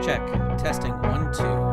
Check. Testing 1, 2.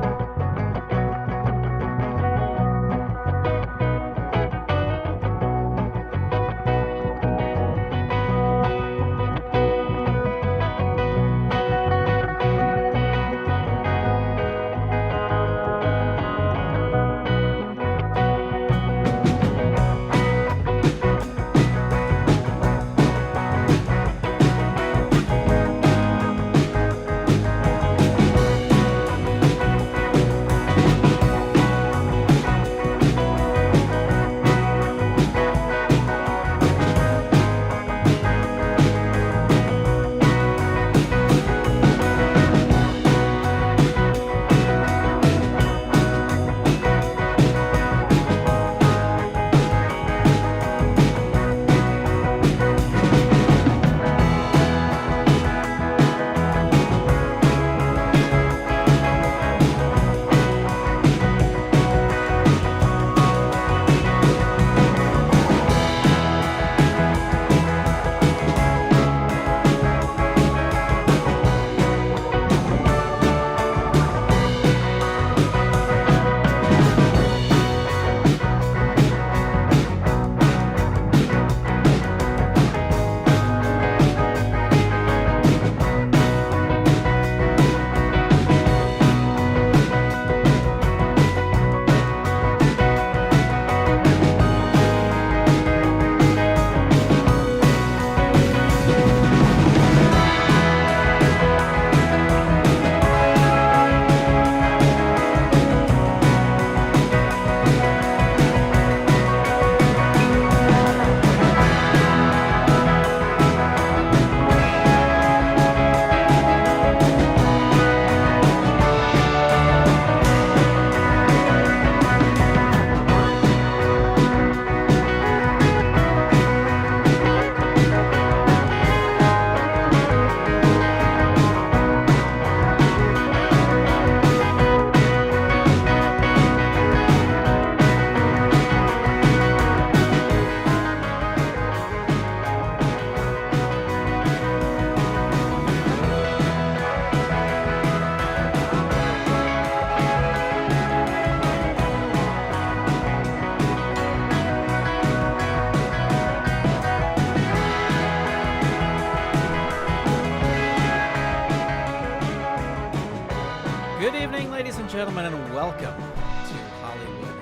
Gentlemen, and welcome to Hollywood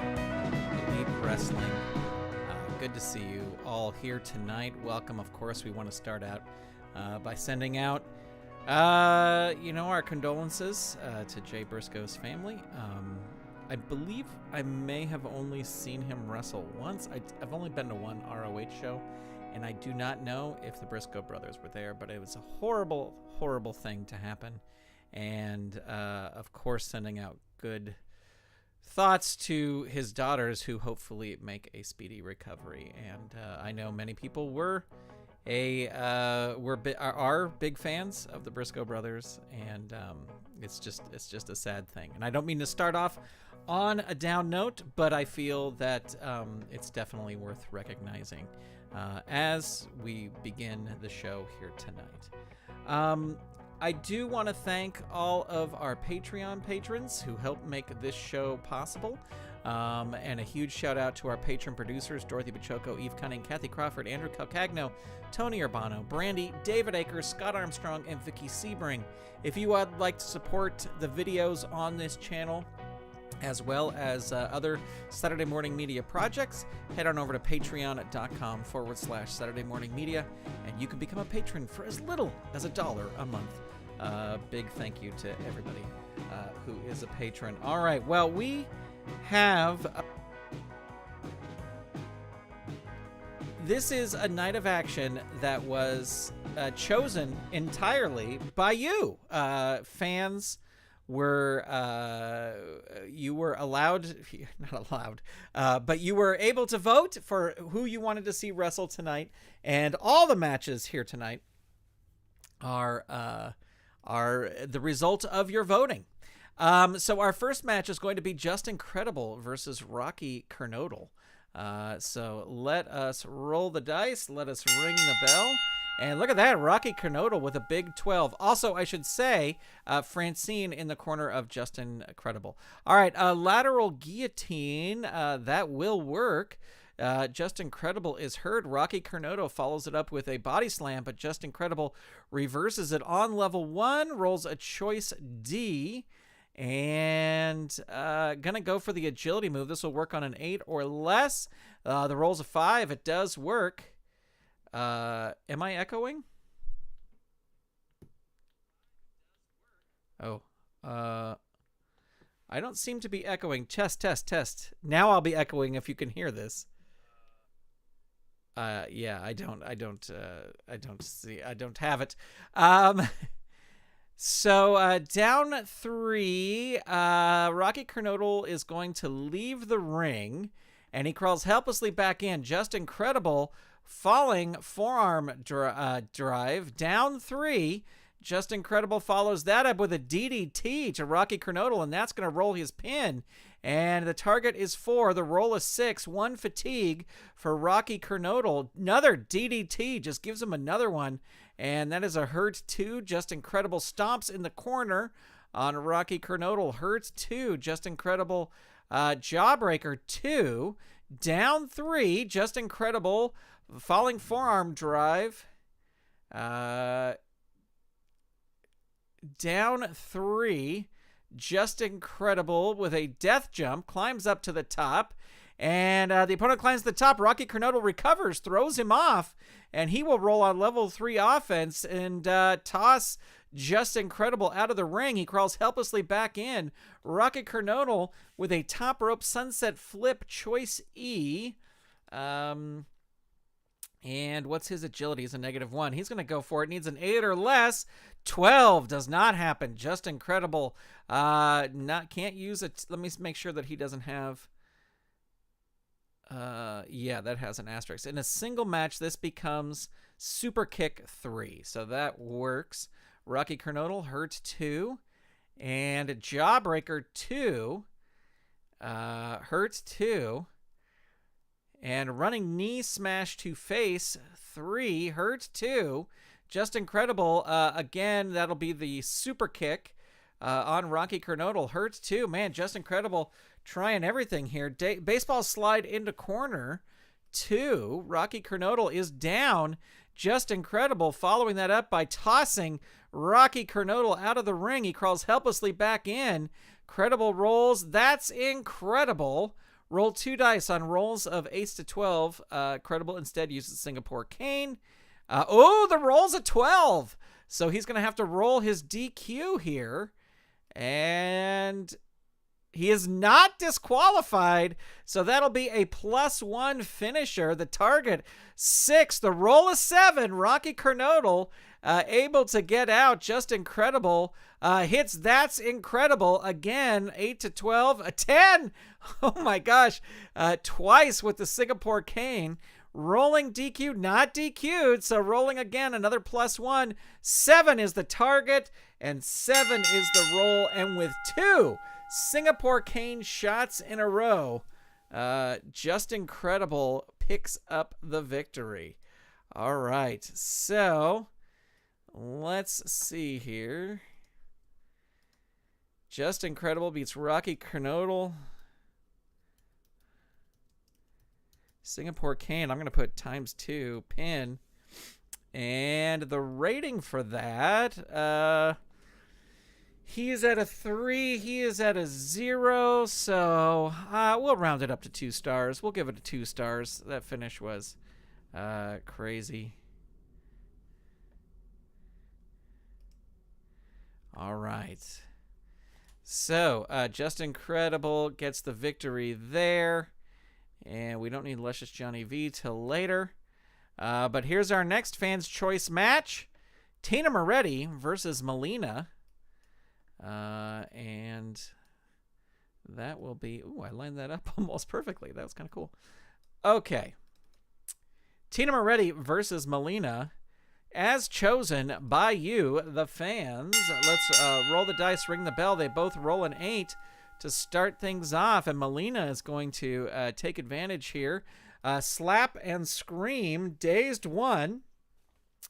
Elite Wrestling. Good to see you all here tonight. Welcome. Of course, we want to start out by sending out, our condolences to Jay Briscoe's family. I believe I may have only seen him wrestle once. I've only been to one ROH show, and I do not know if the Briscoe brothers were there, but it was a horrible, horrible thing to happen. And, of course, sending out good thoughts to his daughters, who hopefully make a speedy recovery. And I know many people are big fans of the Briscoe brothers, and it's just a sad thing. And I don't mean to start off on a down note, but I feel that it's definitely worth recognizing as we begin the show here tonight. I do want to thank all of our Patreon patrons who help make this show possible. And a huge shout out to our patron producers, Dorothy Pachoco, Eve Cunning, Kathy Crawford, Andrew Calcagno, Tony Urbano, Brandy, David Akers, Scott Armstrong, and Vicky Sebring. If you would like to support the videos on this channel, as well as other Saturday Morning Media projects, head on over to patreon.com/Saturday Morning Media, and you can become a patron for as little as $1 a month. Big thank you to everybody who is a patron. All right, well, we have... This is a night of action that was chosen entirely by you, fans. You were allowed, not allowed, but you were able to vote for who you wanted to see wrestle tonight, and all the matches here tonight are the result of your voting. So our first match is going to be Just Incredible versus Rocky Kernodle. So let us roll the dice. Let us ring the bell. And look at that, Rocky Kernodle with a big 12. Also, I should say, Francine in the corner of Justin Credible. All right, lateral guillotine, that will work. Justin Credible is hurt. Rocky Kernodle follows it up with a body slam, but Justin Credible reverses it on level 1, rolls a choice D, and gonna go for the agility move. This will work on an 8 or less. The roll's a 5. It does work. Am I echoing? Oh, I don't seem to be echoing. Test. Now I'll be echoing if you can hear this. Yeah, I don't have it. So, down 3, Rocky Kernodle is going to leave the ring, and he crawls helplessly back in. Just incredible. Falling forearm drive. Down 3. Just Incredible follows that up with a DDT to Rocky Kernodle, and that's going to roll his pin. And the target is 4. The roll is 6. 1 fatigue for Rocky Kernodle. Another DDT just gives him another one. And that is a hurt 2. Just Incredible stomps in the corner on Rocky Kernodle. Hurt 2. Just Incredible jawbreaker 2. Down 3. Just Incredible falling forearm drive. Down 3. Just Incredible with a death jump. Climbs up to the top. And the opponent climbs to the top. Rocky Kernodle recovers. Throws him off. And he will roll on level 3 offense. And toss Just Incredible out of the ring. He crawls helplessly back in. Rocky Kernodle with a top rope sunset flip choice E. And what's his agility? Is a -1. He's going to go for it. Needs an 8 or less. 12 does not happen. Just Incredible. Can't use it. Let me make sure that he doesn't have. Yeah, that has an asterisk. In a single match, this becomes Super Kick 3. So that works. Rocky Kernodle hurt 2. And Jawbreaker 2. Hurt 2. And running knee smash to face 3. Hurt 2. Just Incredible. Again, that'll be the super kick on Rocky Kernodle. Hurt 2. Man, Just Incredible trying everything here. Baseball slide into corner 2. Rocky Kernodle is down. Just Incredible following that up by tossing Rocky Kernodle out of the ring. He crawls helplessly back in. Credible rolls. That's incredible. Roll 2 dice on rolls of 8 to 12. Credible instead uses Singapore Cane. The roll's a 12. So he's going to have to roll his DQ here. And he is not disqualified. So that'll be a +1 finisher. The target 6. The roll is 7. Rocky Kernodle able to get out. Just Incredible. Hits That's Incredible. Again, 8 to 12. A 10. Oh my gosh. Twice with the Singapore Cane. Rolling DQ, not DQ'd. So rolling again, another +1. 7 is the target. And 7 is the roll. And with 2 Singapore Cane shots in a row, Just Incredible picks up the victory. All right. So let's see here. Just Incredible beats Rocky Kernodle. Singapore Cane, I'm going to put ×2 pin. And the rating for that, he is at a 3. He is at a 0. So we'll round it up to 2 stars. We'll give it a 2 stars. That finish was crazy. All right. So, Just Incredible gets the victory there. And we don't need Luscious Johnny V till later. But here's our next Fans' Choice match. Tina Moretti versus Melina. And that will be... Ooh, I lined that up almost perfectly. That was kind of cool. Okay. Tina Moretti versus Melina. As chosen by you, the fans. Let's roll the dice, ring the bell. They both roll an 8 to start things off. And Melina is going to take advantage here. Slap and scream. Dazed 1.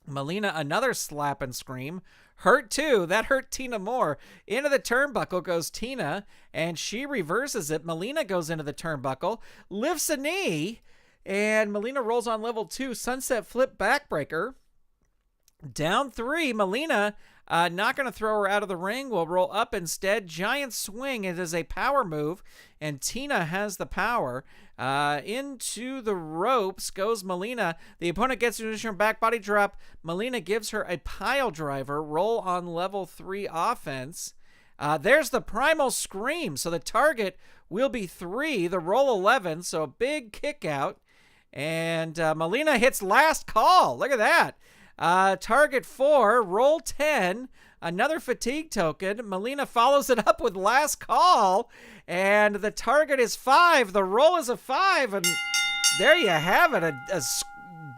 Melina, another slap and scream. Hurt too. That hurt Tina more. Into the turnbuckle goes Tina, and she reverses it. Melina goes into the turnbuckle, lifts a knee, and Melina rolls on level 2. Sunset flip backbreaker. Down 3. Melina, not going to throw her out of the ring. Will roll up instead. Giant swing. It is a power move, and Tina has the power. Into the ropes goes Melina. The opponent gets a back body drop. Melina gives her a pile driver. Roll on level 3 offense. There's the primal scream. So the target will be 3. The roll 11. So a big kick out. And Melina hits last call. Look at that. Target 4. Roll 10. Another fatigue token. Melina follows it up with last call. And the target is 5. The roll is a 5. And there you have it. A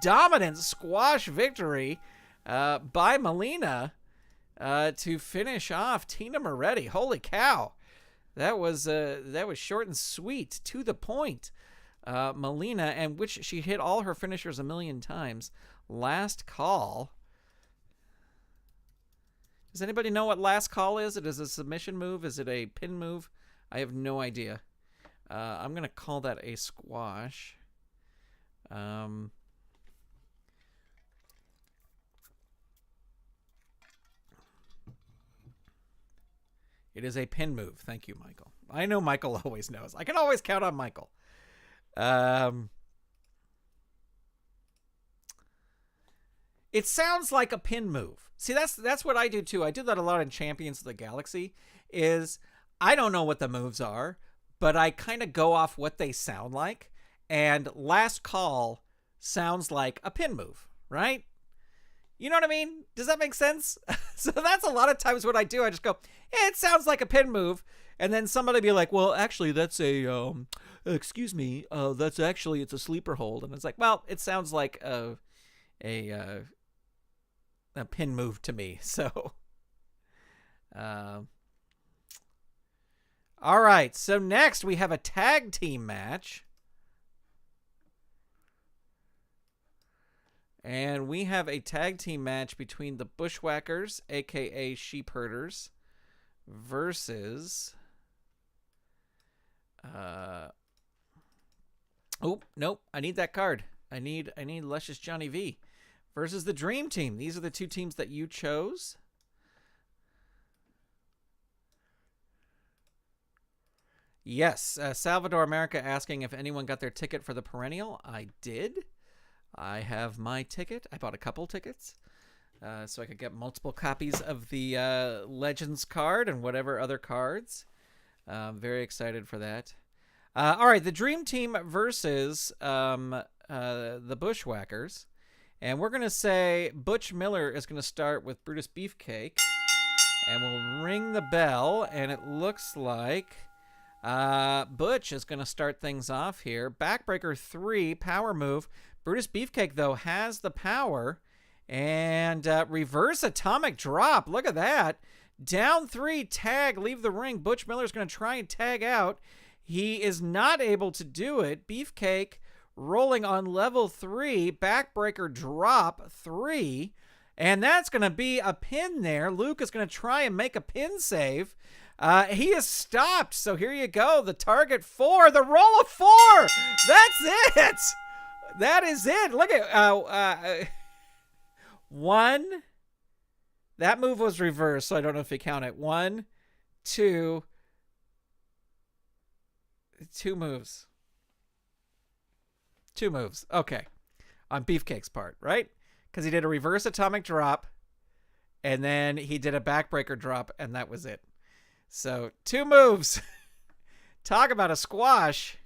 dominant squash victory by Melina to finish off Tina Moretti. Holy cow. That was short and sweet, to the point. Melina, and which she hit all her finishers a million times. Last call. Does anybody know what last call is? It is a submission move. Is it a pin move? I have no idea. I'm going to call that a squash. It is a pin move. Thank you, Michael. I know Michael always knows. I can always count on Michael. It sounds like a pin move. See, that's what I do too. I do that a lot in Champions of the Galaxy. Is I don't know what the moves are, but I kind of go off what they sound like. And last call sounds like a pin move, right? You know what I mean? Does that make sense? So that's a lot of times what I do. I just go, it sounds like a pin move. And then somebody be like, well, actually, that's a, excuse me, that's actually, it's a sleeper hold. And it's like, well, it sounds like a pin move to me. So, all right. So next we have a tag team match. And we have a tag team match between the Bushwhackers, a.k.a. Sheep Herders, versus... oh, nope. I need that card. I need Luscious Johnny V. Versus the Dream Team. These are the two teams that you chose. Yes. Salvador America asking if anyone got their ticket for the perennial. I did. I have my ticket. I bought a couple tickets so I could get multiple copies of the Legends card and whatever other cards. I'm very excited for that. All right, the Dream Team versus the Bushwhackers. And we're going to say Butch Miller is going to start with Brutus Beefcake. And we'll ring the bell. And it looks like Butch is going to start things off here. Backbreaker 3, power move. Brutus Beefcake, though, has the power. And reverse atomic drop. Look at that. Down 3, tag, leave the ring. Butch Miller's going to try and tag out. He is not able to do it. Beefcake rolling on level 3. Backbreaker drop 3. And that's going to be a pin there. Luke is going to try and make a pin save. He is stopped. So here you go. The target 4. The roll of 4. That's it. That is it. Look at 1. That move was reversed, so I don't know if you count it. 1, 2. 2 moves. 2 moves. Okay. On Beefcake's part, right? Because he did a reverse atomic drop, and then he did a backbreaker drop, and that was it. So, 2 moves. Talk about a squash.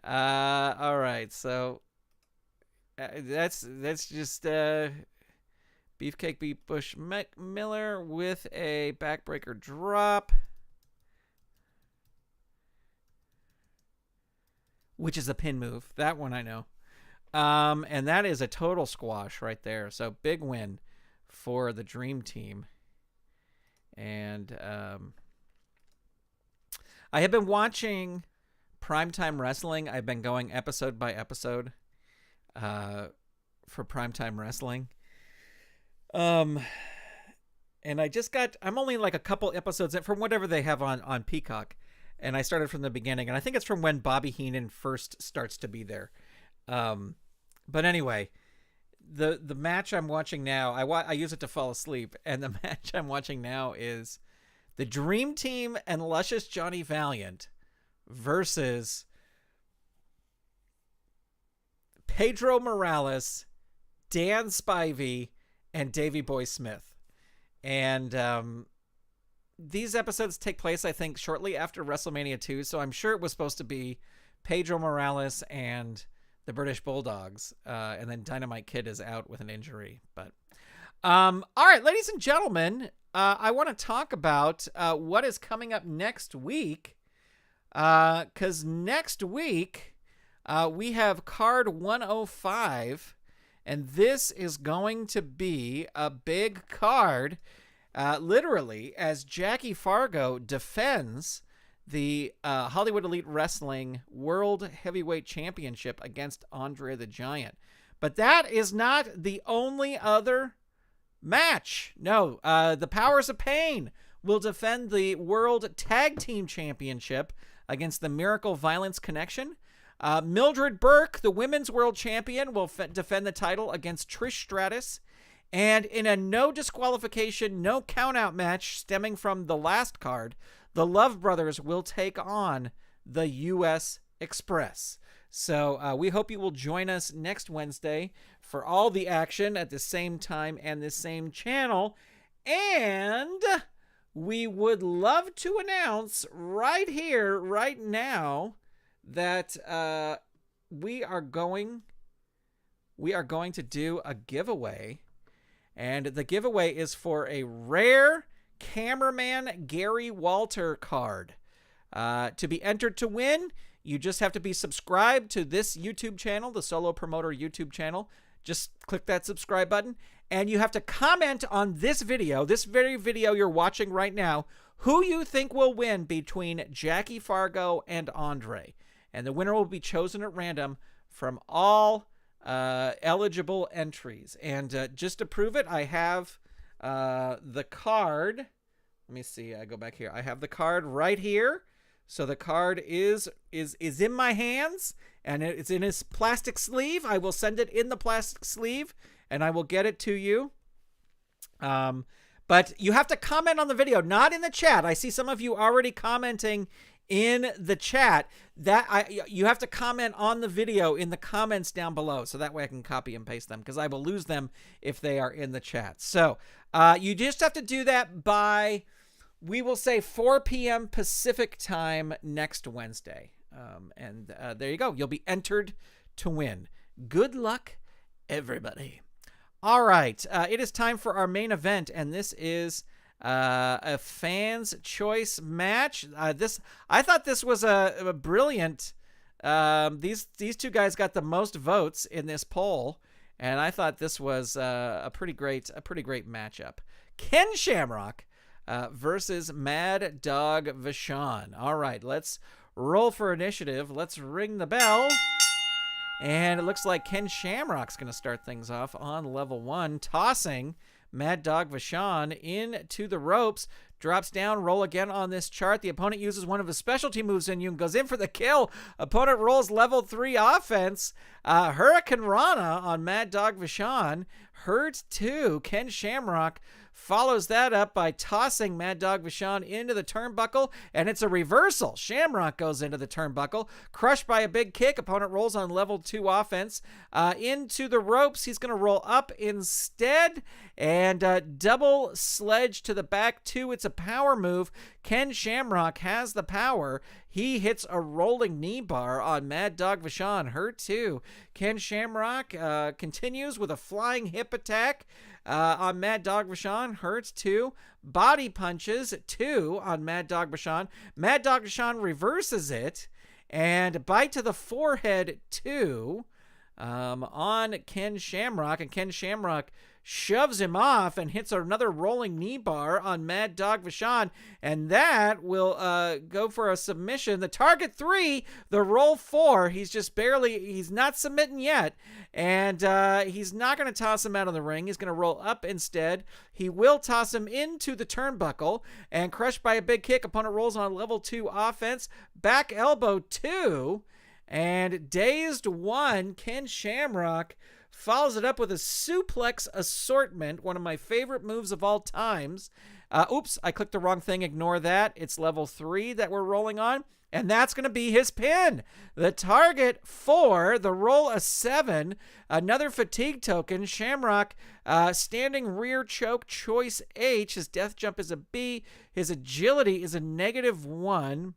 All right. So, that's just Beefcake beat Bush Miller with a backbreaker drop, which is a pin move. That one I know. And that is a total squash right there. So big win for the Dream Team. And I have been watching Primetime Wrestling. I've been going episode by episode for Primetime Wrestling. And I'm only like a couple episodes in from whatever they have on Peacock. And I started from the beginning, and I think it's from when Bobby Heenan first starts to be there. But anyway, the match I'm watching now, I use it to fall asleep, and the match I'm watching now is the Dream Team and Luscious Johnny Valiant versus Pedro Morales, Dan Spivey, and Davey Boy Smith. And these episodes take place, I think, shortly after WrestleMania 2, so I'm sure it was supposed to be Pedro Morales and the British Bulldogs, and then Dynamite Kid is out with an injury. But all right, ladies and gentlemen, I want to talk about what is coming up next week, because next week we have Card 105, and this is going to be a big card. Literally, as Jackie Fargo defends the Hollywood Elite Wrestling World Heavyweight Championship against Andre the Giant. But that is not the only other match. No, the Powers of Pain will defend the World Tag Team Championship against the Miracle Violence Connection. Mildred Burke, the Women's World Champion, will defend the title against Trish Stratus. And in a no disqualification, no countout match stemming from the last card, the Love Brothers will take on the U.S. Express. So we hope you will join us next Wednesday for all the action at the same time and the same channel. And we would love to announce right here, right now, that we are going to do a giveaway. And the giveaway is for a rare Cameraman Gary Walter card. To be entered to win, you just have to be subscribed to this YouTube channel, the Solo Promoter YouTube channel. Just click that subscribe button. And you have to comment on this video, this very video you're watching right now, who you think will win between Jackie Fargo and Andre. And the winner will be chosen at random from all eligible entries. And just to prove it, I have the card. Let me see. I go back here. I have the card right here. So the card is in my hands, and it's in his plastic sleeve. I will send it in the plastic sleeve, and I will get it to you. But you have to comment on the video, not in the chat. I see some of you already commenting in the chat. You have to comment on the video in the comments down below, so that way I can copy and paste them, because I will lose them if they are in the chat. So you just have to do that by, we will say, 4 p.m. Pacific time next Wednesday. And there you go. You'll be entered to win. Good luck, everybody. All right. It is time for our main event, and this is a fans' choice match. I thought this was a brilliant. These two guys got the most votes in this poll, and I thought this was a pretty great matchup. Ken Shamrock versus Mad Dog Vachon. All right, let's roll for initiative. Let's ring the bell. And it looks like Ken Shamrock's going to start things off on level 1, tossing Mad Dog Vachon into the ropes. Drops down, roll again on this chart. The opponent uses one of his specialty moves and goes in for the kill. Opponent rolls level 3 offense. Hurricane Rana on Mad Dog Vachon. Hurt 2. Ken Shamrock follows that up by tossing Mad Dog Vachon into the turnbuckle, and it's a reversal. Shamrock goes into the turnbuckle, crushed by a big kick. Opponent rolls on level 2 offense. Into the ropes, he's going to roll up instead, and double sledge to the back 2. It's a power move. Ken Shamrock has the power. He hits a rolling knee bar on Mad Dog Vachon. Hurt 2. Ken Shamrock continues with a flying hip attack on Mad Dog Vachon. Hurts 2. Body punches 2 on Mad Dog Vachon. Mad Dog Vachon reverses it, and bite to the forehead 2 on Ken Shamrock. And Ken Shamrock shoves him off and hits another rolling knee bar on Mad Dog Vachon, and that will go for a submission. The target 3, the roll 4. He's not submitting yet, and he's not going to toss him out of the ring. He's going to roll up instead. He will toss him into the turnbuckle and crushed by a big kick. Opponent rolls on level 2 offense. Back elbow 2. And dazed 1, Ken Shamrock follows it up with a suplex assortment, one of my favorite moves of all times. Oops, I clicked the wrong thing. Ignore that. It's level 3 that we're rolling on. And that's going to be his pin. The target 4, the roll a 7, another fatigue token. Shamrock, standing rear choke, choice H. His death jump is a B. His agility is a -1.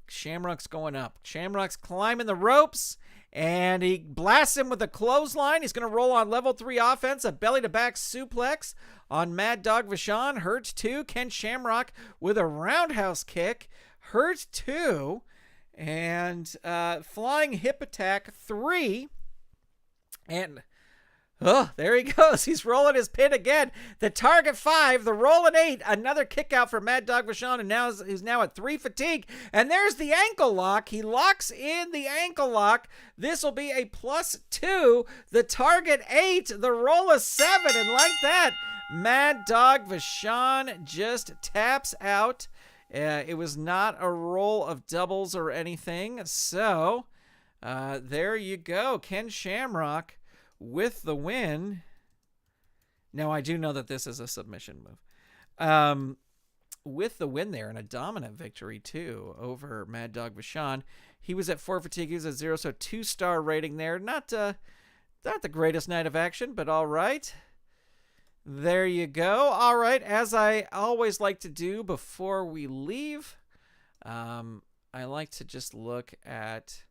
Shamrock's going up. Shamrock's climbing the ropes, and he blasts him with a clothesline. He's going to roll on level 3 offense, a belly-to-back suplex on Mad Dog Vachon. Hurt 2. Ken Shamrock with a roundhouse kick. Hurt 2. And flying hip attack 3. And there he goes. He's rolling his pin again. The target 5, the rolling 8, another kick out for Mad Dog Vachon, and he's now at 3 fatigue. And there's the ankle lock. He locks in the ankle lock. This will be a +2. The target 8, the roll of 7, and like that, Mad Dog Vachon just taps out. It was not a roll of doubles or anything. So there you go. Ken Shamrock with the win. Now, I do know that this is a submission move. With the win there, and a dominant victory, too, over Mad Dog Vachon. He was at 4 fatigue. He was at 0, so 2-star rating there. Not the greatest night of action, but all right. There you go. All right, as I always like to do before we leave, I like to just look at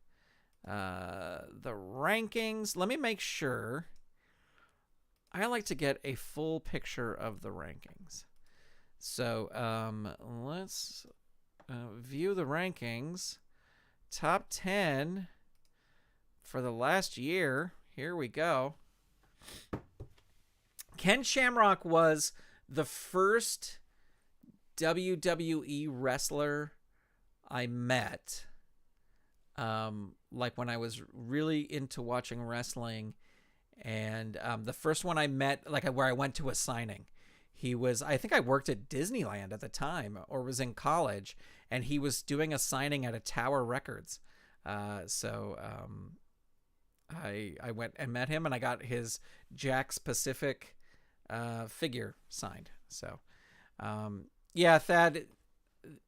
the rankings. Let me make sure. I like to get a full picture of the rankings. So let's view the rankings. Top 10 for the last year. Here we go. Ken Shamrock was the first WWE wrestler I met. Like when I was really into watching wrestling, and the first one I met, like where I went to a signing, I think I worked at Disneyland at the time, or was in college, and he was doing a signing at a Tower Records. So I went and met him, and I got his Jack's Pacific figure signed. So yeah, Thad,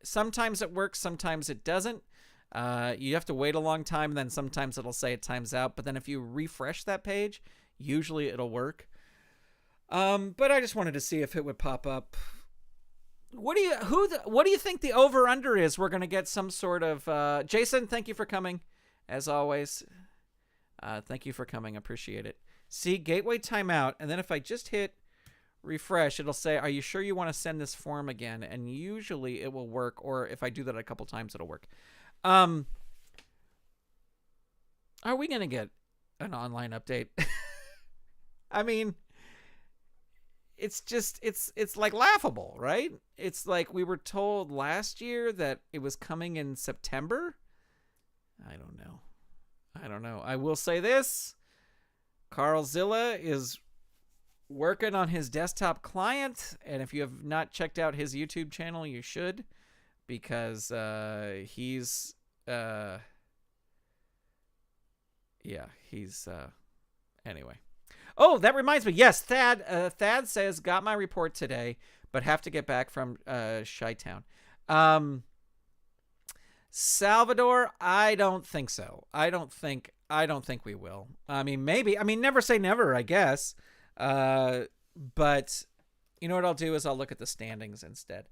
sometimes it works, sometimes it doesn't. You have to wait a long time, and then sometimes it'll say it time's out. But then if you refresh that page, usually it'll work. But I just wanted to see if it would pop up. What do you think the over under is? We're gonna get some sort of Jason. Thank you for coming, as always. Thank you for coming. Appreciate it. See, gateway timeout, and then if I just hit refresh, it'll say, "Are you sure you want to send this form again?" And usually it will work, or if I do that a couple times, it'll work. Are we gonna get an online update? I mean, it's just it's like laughable, right? It's like we were told last year that it was coming in September. I don't know. I will say this: Carl Zilla is working on his desktop client, and if you have not checked out his YouTube channel, you should, because he's anyway. Oh, that reminds me. Yes, Thad says, got my report today, but have to get back from Chi-Town. Salvador, I don't think so. I don't think we will. I mean, maybe. I mean, never say never, I guess. But you know what I'll do is I'll look at the standings instead.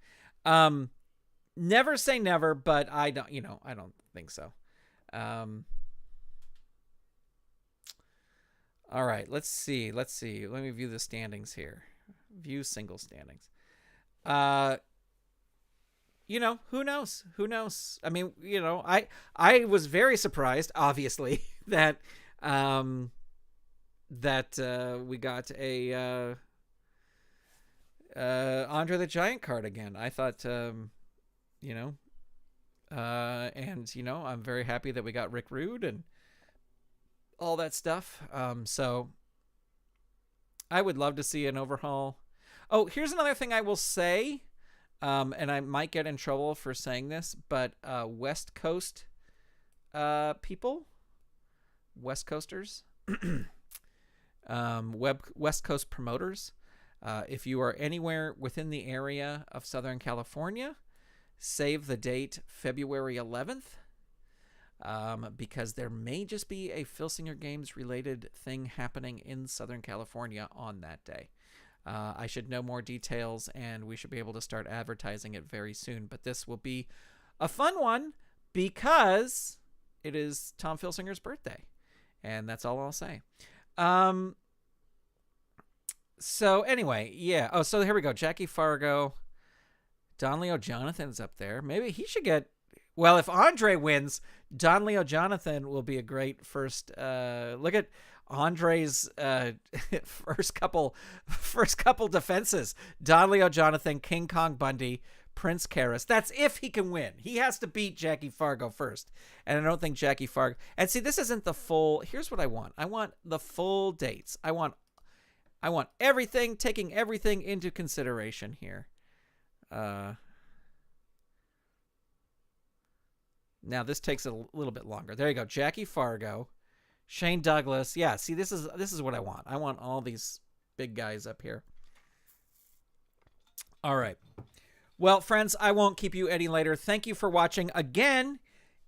Never say never, but I don't think so. All right, let's see. Let me view the standings here. View single standings. Who knows? I mean, I was very surprised, obviously, that that we got a Andre the Giant card again. I thought, you know, and, you know, I'm very happy that we got Rick Rude and all that stuff. So I would love to see an overhaul. Oh, here's another thing I will say, and I might get in trouble for saying this, but West Coast people, West Coasters, West Coast promoters, if you are anywhere within the area of Southern California, save the date February 11th, because there may just be a Filsinger Games related thing happening in Southern California on that day. I should know more details, and we should be able to start advertising it very soon. But this will be a fun one because it is Tom Filsinger's birthday, and that's all I'll say. So anyway, yeah. Oh, so here we go. Jackie Fargo, Don Leo Jonathan's up there. Maybe he should get. Well, if Andre wins, Don Leo Jonathan will be a great first. Look at Andre's first couple defenses. Don Leo Jonathan, King Kong Bundy, Prince Karras. That's if he can win. He has to beat Jackie Fargo first. And I don't think Jackie Fargo. And see, this isn't the full. Here's what I want. I want the full dates. I want everything, taking everything into consideration here. Now this takes a little bit longer. There you go. Jackie Fargo, Shane Douglas. Yeah, see, this is what I want. I want all these big guys up here. All right. Well, friends, I won't keep you any later. Thank you for watching. Again,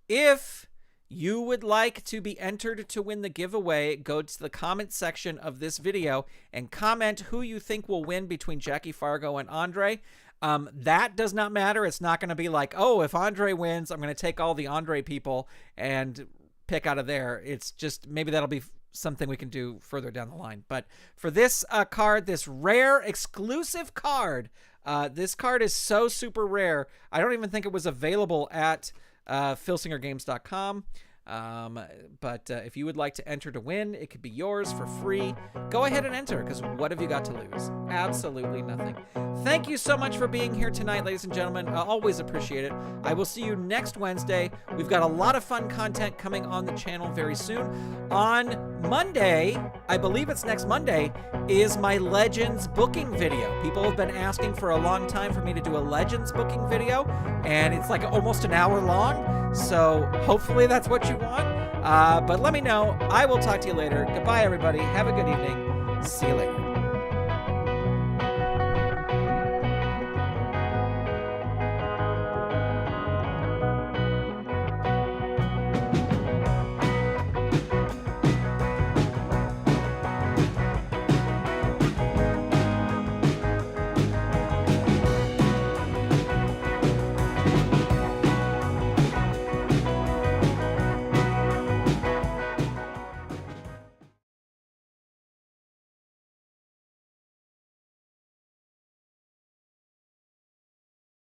if you would like to be entered to win the giveaway, go to the comment section of this video and comment who you think will win between Jackie Fargo and Andre. That does not matter. It's not going to be like, oh, if Andre wins, I'm going to take all the Andre people and pick out of there. It's just maybe that'll be something we can do further down the line. But for this card, this rare exclusive card, this card is so super rare. I don't even think it was available at filsingergames.com. But if you would like to enter to win, it could be yours for free. Go ahead and enter, because what have you got to lose? Absolutely nothing. Thank you so much for being here tonight, ladies and gentlemen. I always appreciate it. I will see you next Wednesday. We've got a lot of fun content coming on the channel very soon. On Monday, I believe it's next Monday, is my Legends booking video. People have been asking for a long time for me to do a Legends booking video, and it's like almost an hour long. So hopefully that's what you want. But let me know. I will talk to you later. Goodbye, everybody. Have a good evening. See you later.